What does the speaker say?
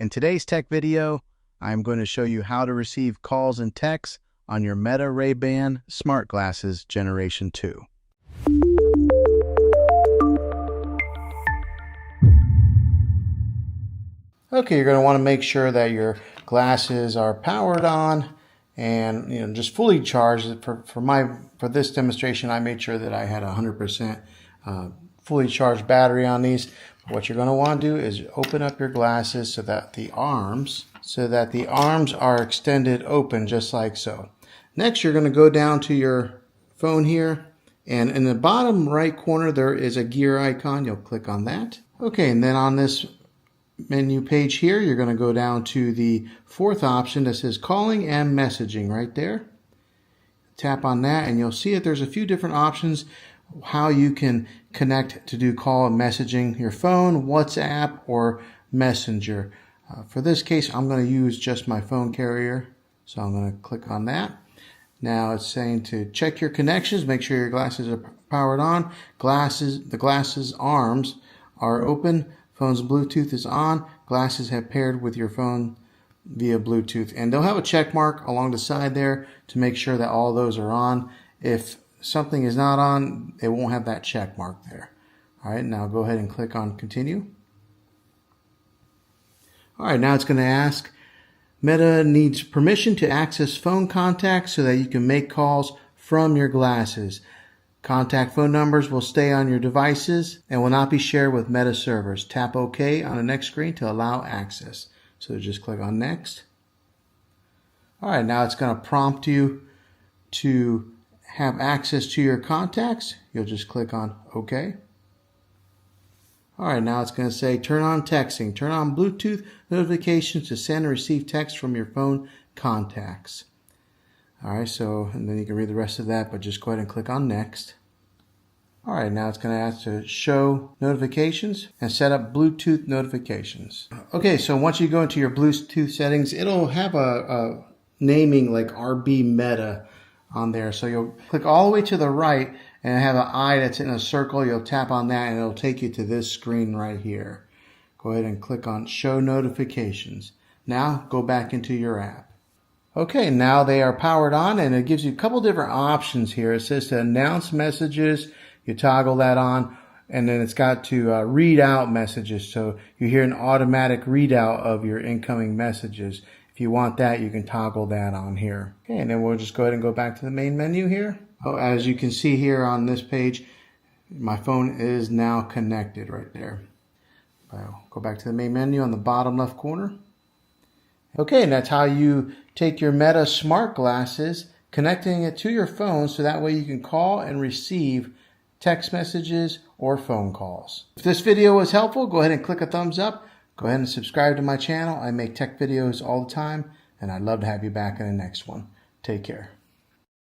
In today's tech video, I'm going to show you how to receive calls and texts on your Meta Ray-Ban Smart Glasses Generation 2. Okay, you're going to want to make sure that your glasses are powered on and just fully charged. For this demonstration, I made sure that I had 100% fully charged battery on these. What you're going to want to do is open up your glasses so that the arms are extended open, just like so. Next, you're going to go down to your phone here, and in the bottom right corner there is a gear icon. You'll click on that. Okay, and then on this menu page here, you're going to go down to the fourth option that says calling and messaging right there. Tap on that and you'll see that there's a few different options how you can connect to do call and messaging, your phone, WhatsApp, or Messenger. For this case, I'm going to use just my phone carrier, so I'm going to click on that. Now it's saying to check your connections, make sure your glasses are powered on. The glasses arms are open. Phone's Bluetooth is on. Glasses have paired with your phone via Bluetooth. And they'll have a check mark along the side there to make sure that all those are on. If something is not on, it won't have that check mark there. All right, now go ahead and click on continue. All right, now it's going to ask, Meta needs permission to access phone contacts so that you can make calls from your glasses. Contact phone numbers will stay on your devices and will not be shared with Meta servers. Tap OK on the next screen to allow access. So just click on next. All right, now it's going to prompt you to have access to your contacts. You'll just click on OK. All right, now it's going to say turn on texting. Turn on Bluetooth notifications to send and receive text from your phone contacts. All right, and then you can read the rest of that, but just go ahead and click on next. All right, now it's going to ask to show notifications and set up Bluetooth notifications. Okay, so once you go into your Bluetooth settings, it'll have a naming like RB Meta on there. So you'll click all the way to the right and have an eye that's in a circle. You'll tap on that and it'll take you to this screen right here. Go ahead and click on show notifications. Now go back into your app. Okay, now they are powered on and it gives you a couple different options here. It says to announce messages. You toggle that on, and then it's got to read out messages. So you hear an automatic readout of your incoming messages. If you want that, you can toggle that on here. Okay, and then we'll just go ahead and go back to the main menu here. Oh, as you can see here on this page, my phone is now connected right there. I'll go back to the main menu on the bottom left corner. Okay, and that's how you take your Meta Smart Glasses, connecting it to your phone so that way you can call and receive text messages or phone calls. If this video was helpful, go ahead and click a thumbs up. Go ahead and subscribe to my channel. I make tech videos all the time, and I'd love to have you back in the next one. Take care.